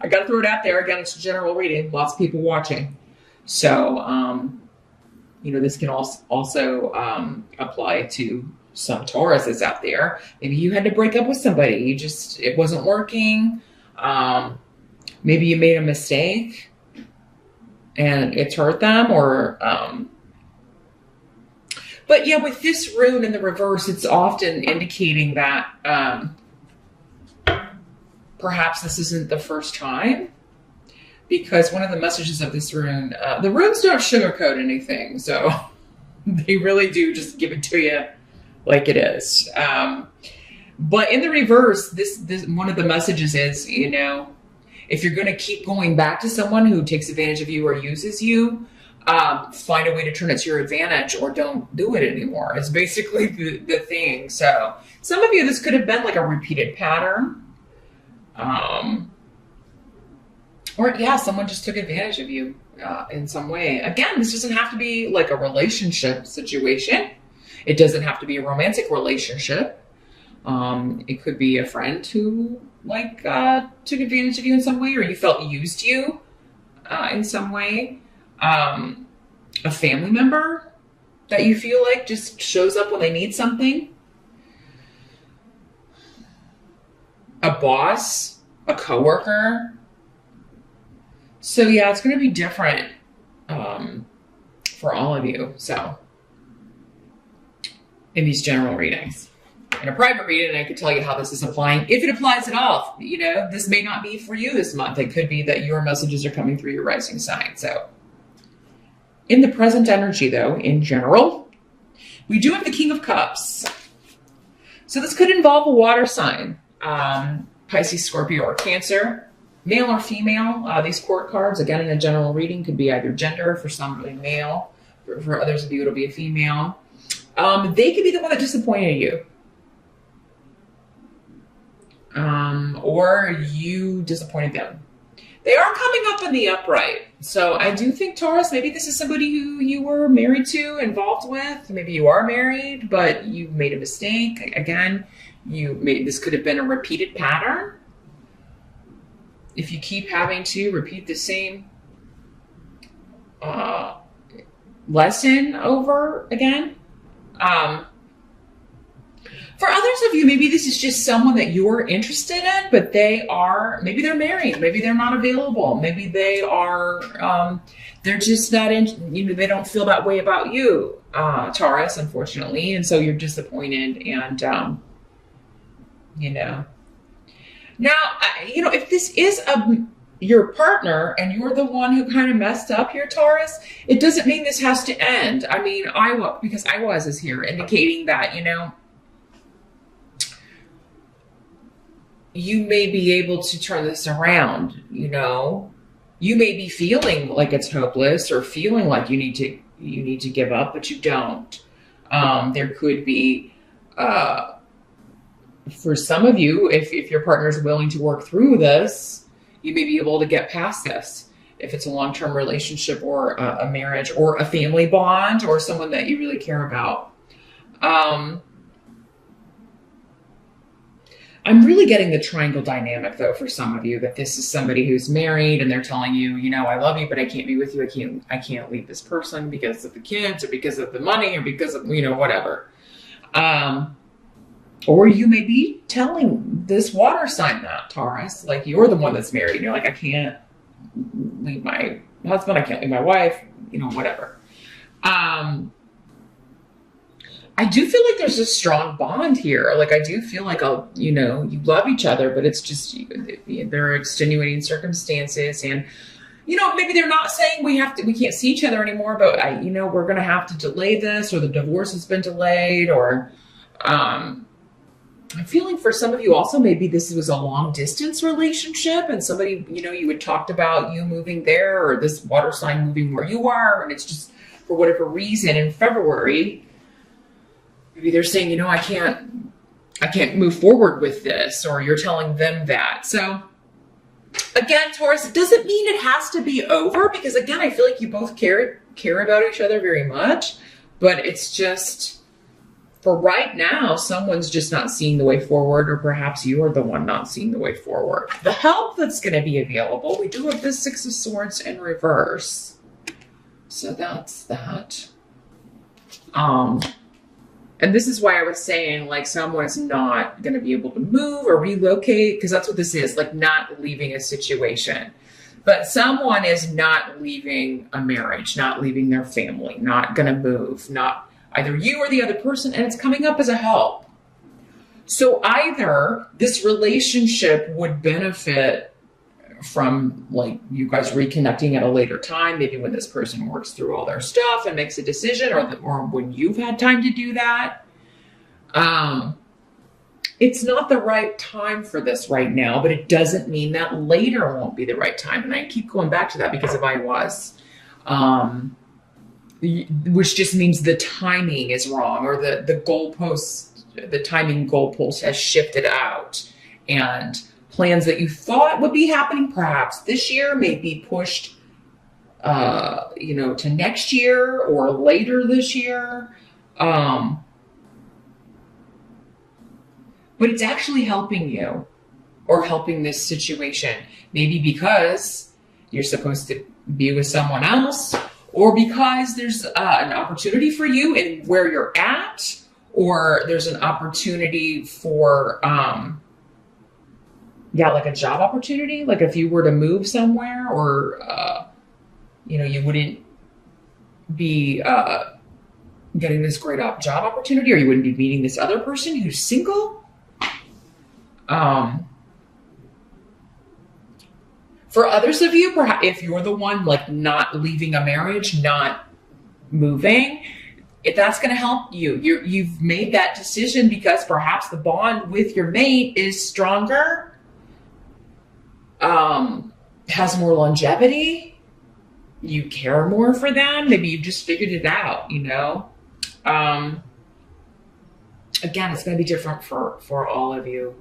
I got to throw it out there. Again, it's a general reading. Lots of people watching. So, this can also apply to some Tauruses out there. Maybe you had to break up with somebody. It wasn't working. Maybe you made a mistake and it's hurt them, but yeah, with this rune in the reverse, it's often indicating that perhaps this isn't the first time, because one of the messages of this rune, the runes don't sugarcoat anything, so they really do just give it to you like it is. But in the reverse, this one of the messages is, if you're going to keep going back to someone who takes advantage of you or uses you, find a way to turn it to your advantage, or don't do it anymore. It's basically the thing. So some of you, this could have been like a repeated pattern. Someone just took advantage of you in some way. Again, this doesn't have to be like a relationship situation. It doesn't have to be a romantic relationship. It could be a friend who took advantage of you in some way, or you felt used you in some way. A family member that you feel like just shows up when they need something. A boss, a coworker. So yeah, it's going to be different for all of you. So in these general readings. In a private reading, I could tell you how this is applying, if it applies at all. This may not be for you this month. It could be that your messages are coming through your rising sign. So in the present energy, though, in general, we do have the King of Cups. So this could involve a water sign, Pisces, Scorpio, or Cancer, male or female. These court cards, again, in a general reading, could be either gender. For some, really male. For others of you, it'll be a female. They could be the one that disappointed you. Or you disappointed them. They are coming up in the upright. So I do think, Taurus, maybe this is somebody who you were married to, involved with. Maybe you are married, but you made a mistake. Again, this could have been a repeated pattern. If you keep having to repeat the same lesson over again. For others of you, maybe this is just someone that you're interested in, but maybe they're married, maybe they're not available, maybe they are, they're just not they don't feel that way about you, Taurus, unfortunately, and so you're disappointed, and, Now, if this is your partner and you're the one who kind of messed up here, Taurus, it doesn't mean this has to end. I mean, because I is here indicating that, you may be able to turn this around, you may be feeling like it's hopeless or feeling like you need to give up, but you don't. There could be, for some of you, if your partner is willing to work through this, you may be able to get past this. If it's a long-term relationship or a marriage or a family bond or someone that you really care about. I'm really getting the triangle dynamic, though, for some of you, that this is somebody who's married and they're telling you, I love you, but I can't be with you. I can't leave this person because of the kids or because of the money or because of, whatever. Or you may be telling this water sign that, Taurus, like you're the one that's married. And you're like, I can't leave my husband. I can't leave my wife, whatever. I do feel like there's a strong bond here. Like, I do feel like, you love each other, but it's just, there are extenuating circumstances, and, maybe they're not saying we can't see each other anymore, but we're going to have to delay this, or the divorce has been delayed, or, I'm feeling for some of you also, maybe this was a long distance relationship and somebody, you had talked about you moving there or this water sign moving where you are. And it's just for whatever reason in February, maybe they're saying, I can't move forward with this, or you're telling them that. So again, Taurus, it doesn't mean it has to be over, because again, I feel like you both care about each other very much, but it's just, for right now, someone's just not seeing the way forward, or perhaps you are the one not seeing the way forward. The help that's going to be available, we do have the Six of Swords in reverse. So that's that. And this is why I was saying, like, someone is not going to be able to move or relocate, because that's what this is, like, not leaving a situation. But someone is not leaving a marriage, not leaving their family, not going to move, not either you or the other person, and it's coming up as a help. So either this relationship would benefit from, like, you guys reconnecting at a later time, maybe when this person works through all their stuff and makes a decision, or when you've had time to do that. It's not the right time for this right now, but it doesn't mean that later won't be the right time. And I keep going back to that because of I was, which just means the timing is wrong, or the goalpost, the timing goalpost has shifted out, and plans that you thought would be happening perhaps this year may be pushed, to next year or later this year. But it's actually helping you, or helping this situation. Maybe because you're supposed to be with someone else, or because there's an opportunity for you in where you're at, or there's an opportunity for, like a job opportunity. Like if you were to move somewhere, or, you wouldn't be getting this great job opportunity, or you wouldn't be meeting this other person who's single. For others of you, perhaps if you're the one like not leaving a marriage, not moving, if that's going to help you. You've made that decision because perhaps the bond with your mate is stronger, has more longevity. You care more for them. Maybe you've just figured it out, Again, it's going to be different for all of you.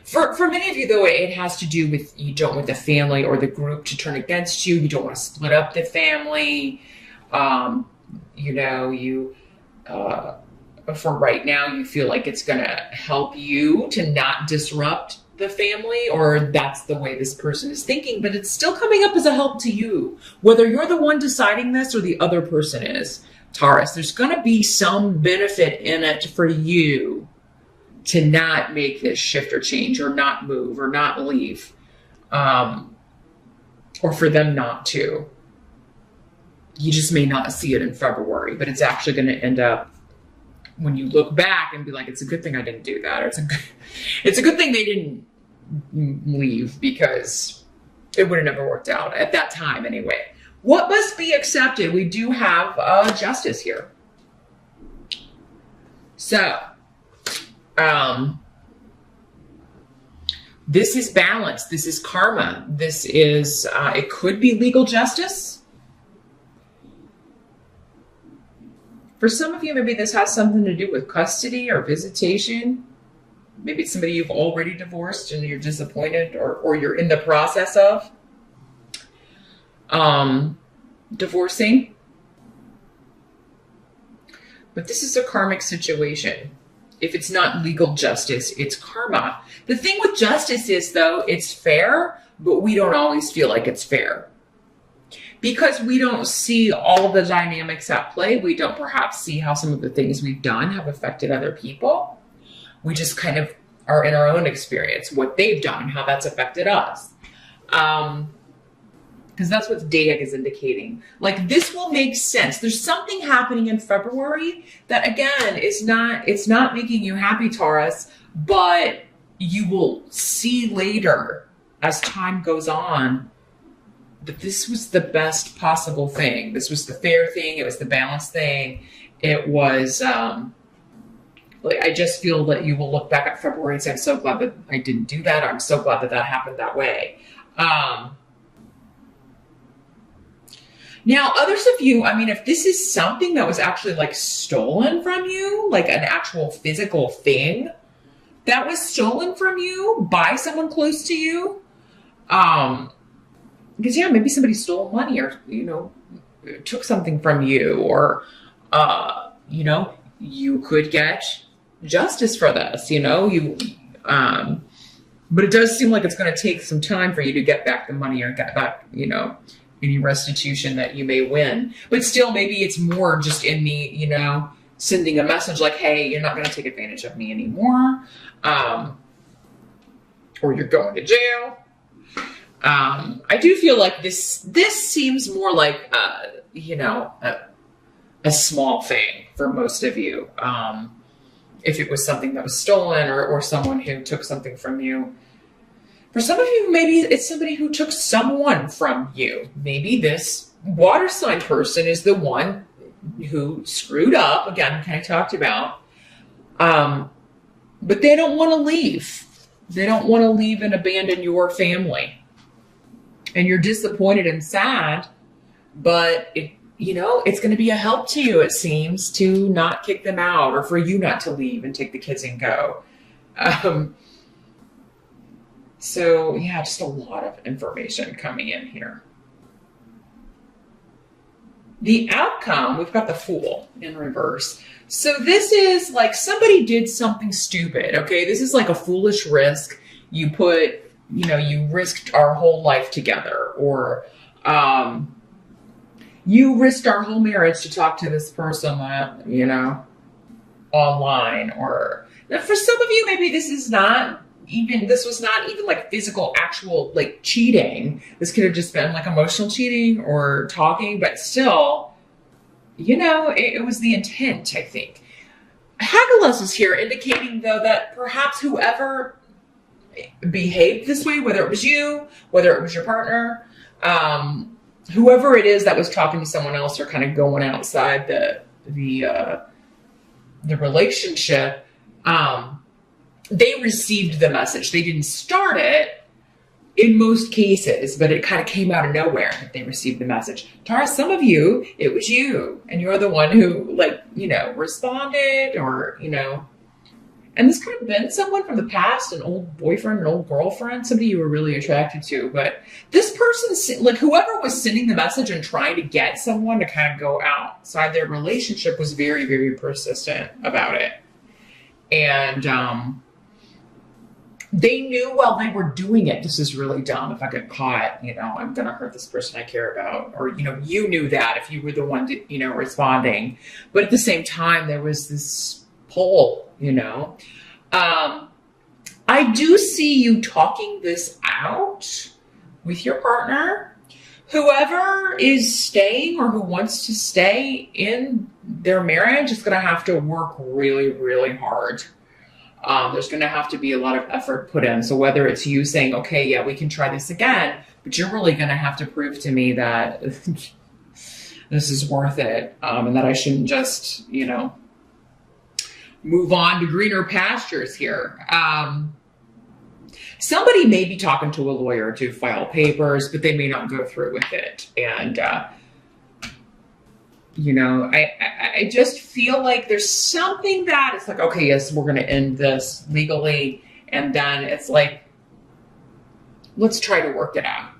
For many of you, though, it has to do with you don't want the family or the group to turn against you. You don't want to split up the family. For right now, you feel like it's going to help you to not disrupt the family, or that's the way this person is thinking, but it's still coming up as a help to you. Whether you're the one deciding this or the other person is, Taurus, there's going to be some benefit in it for you to not make this shift or change, or not move, or not leave, or for them not to. You just may not see it in February, but it's actually going to end up when you look back and be like, it's a good thing I didn't do that. Or it's a good thing they didn't leave, because it would have never worked out at that time anyway. What must be accepted? We do have justice here. So, this is balance. This is karma. This is, it could be legal justice. For some of you, maybe this has something to do with custody or visitation. Maybe it's somebody you've already divorced and you're disappointed, or you're in the process of divorcing. But this is a karmic situation. If it's not legal justice, it's karma. The thing with justice is, though, it's fair, but we don't always feel like it's fair. Because we don't see all the dynamics at play. We don't perhaps see how some of the things we've done have affected other people. We just kind of are in our own experience, what they've done, how that's affected us. Because that's what Dayag is indicating. Like, this will make sense. There's something happening in February that, again, it's not making you happy, Taurus, but you will see later as time goes on that this was the best possible thing. This was the fair thing. It was the balanced thing. It was, I just feel that you will look back at February and say, I'm so glad that I didn't do that. I'm so glad that that happened that way. Now, others of you, if this is something that was actually like stolen from you, like an actual physical thing that was stolen from you by someone close to you, because maybe somebody stole money, or, took something from you, or, you could get justice for this, but it does seem like it's going to take some time for you to get back the money or get back, any restitution that you may win. But still, maybe it's more just in the, sending a message like, hey, you're not going to take advantage of me anymore. Or you're going to jail. I do feel like this seems more like, a small thing for most of you. If it was something that was stolen or someone who took something from you. For some of you, maybe it's somebody who took someone from you. Maybe this water sign person is the one who screwed up, again, kind of talked about. But they don't want to leave. They don't want to leave and abandon your family. And you're disappointed and sad, but it's going to be a help to you, it seems, to not kick them out or for you not to leave and take the kids and go. So yeah, just a lot of information coming in here. The outcome, we've got the Fool in reverse. So this is like somebody did something stupid, okay? This is like a foolish risk. You put, you risked our whole life together, or you risked our whole marriage to talk to this person that, online. Or for some of you, maybe this was not even like physical, actual like cheating. This could have just been like emotional cheating or talking, but still, it was the intent, I think. Haggelos is here indicating though that perhaps whoever behaved this way, whether it was you, whether it was your partner, whoever it is that was talking to someone else or kind of going outside the relationship, they received the message. They didn't start it in most cases, but it kind of came out of nowhere that they received the message. Taurus, some of you, it was you, and you're the one who responded or, and this could have been someone from the past, an old boyfriend, an old girlfriend, somebody you were really attracted to. But this person, like whoever was sending the message and trying to get someone to kind of go outside their relationship was very, very persistent about it. And they knew while they were doing it, this is really dumb. If I get caught, I'm going to hurt this person I care about. Or, you knew that if you were the one, responding. But at the same time, there was this pull, I do see you talking this out with your partner. Whoever is staying or who wants to stay in their marriage is going to have to work really, really hard. There's going to have to be a lot of effort put in. So whether it's you saying, okay, yeah, we can try this again, but you're really going to have to prove to me that this is worth it. And that I shouldn't just, move on to greener pastures here. Somebody may be talking to a lawyer to file papers, but they may not go through with it. And, I just feel like there's something that it's like, okay, yes, we're going to end this legally. And then it's like, let's try to work it out.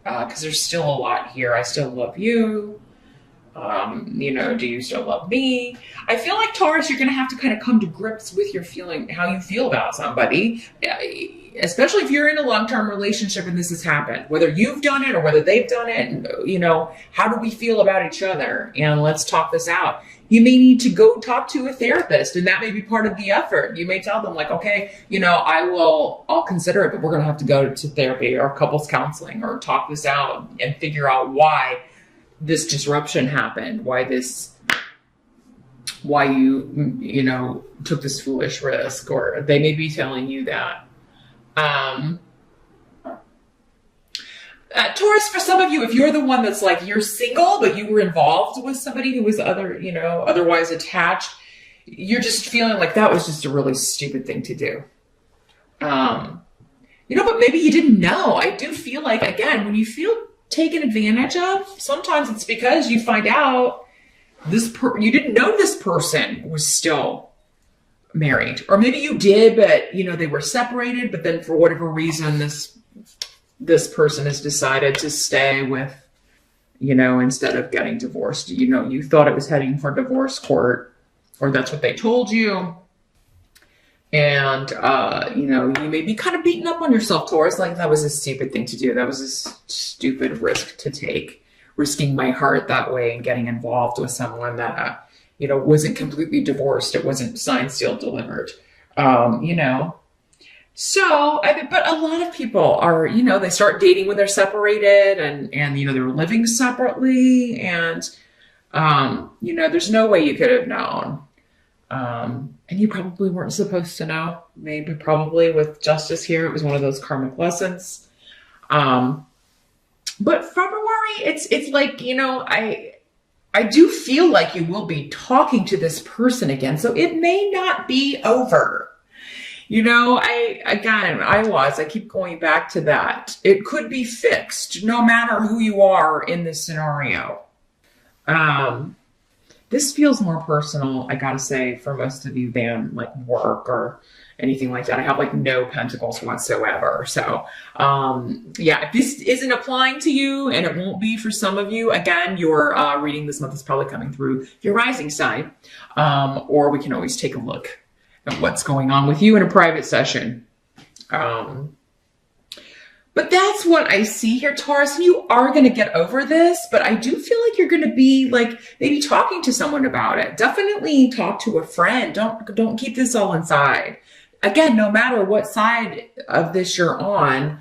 Because there's still a lot here. I still love you. Do you still love me? I feel like Taurus, you're going to have to kind of come to grips with your feeling, how you feel about somebody, especially if you're in a long-term relationship and this has happened, whether you've done it or whether they've done it. And, how do we feel about each other? And let's talk this out. You may need to go talk to a therapist, and that may be part of the effort. You may tell them like, okay, I'll consider it, but we're going to have to go to therapy or couples counseling or talk this out and figure out why this disruption happened, why you took this foolish risk, or they may be telling you that. Taurus, for some of you, if you're the one that's like, you're single, but you were involved with somebody who was otherwise attached, you're just feeling like that was just a really stupid thing to do. But maybe you didn't know. I do feel like, again, when you feel taken advantage of, sometimes it's because you find out you didn't know this person was still married, or maybe you did, but they were separated, but then for whatever reason this person has decided to stay with, instead of getting divorced. You thought it was heading for divorce court, or that's what they told you. And, you may be kind of beating up on yourself, Taurus, like that was a stupid thing to do. That was a stupid risk to take, risking my heart that way and getting involved with someone that, wasn't completely divorced. It wasn't signed, sealed, delivered, So, but a lot of people are, they start dating when they're separated and they're living separately. And, there's no way you could have known. And you probably weren't supposed to know. Maybe probably with justice here, it was one of those karmic lessons. But February, it's like, I do feel like you will be talking to this person again. So it may not be over. I keep going back to that. It could be fixed no matter who you are in this scenario. This feels more personal, I gotta say, for most of you than like work or anything like that. I have like no pentacles whatsoever. So, if this isn't applying to you, and it won't be for some of you, again, your reading this month is probably coming through your rising sign, or we can always take a look at what's going on with you in a private session. But that's what I see here, Taurus. And you are going to get over this, but I do feel like you're going to be like maybe talking to someone about it. Definitely talk to a friend. Don't keep this all inside. Again, no matter what side of this you're on,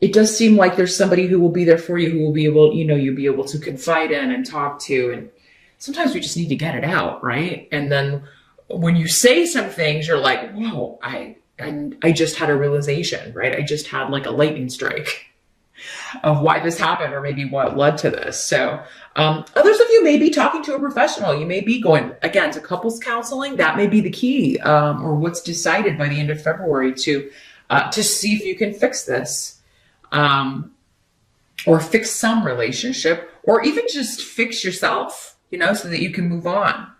it does seem like there's somebody who will be there for you, who will be able, you'll be able to confide in and talk to. And sometimes we just need to get it out, right? And then when you say some things, you're like, whoa, I just had a realization, right? I just had like a lightning strike of why this happened, or maybe what led to this. So others of you may be talking to a professional. You may be going, again, to couples counseling. That may be the key, or what's decided by the end of February to see if you can fix this, or fix some relationship, or even just fix yourself, so that you can move on.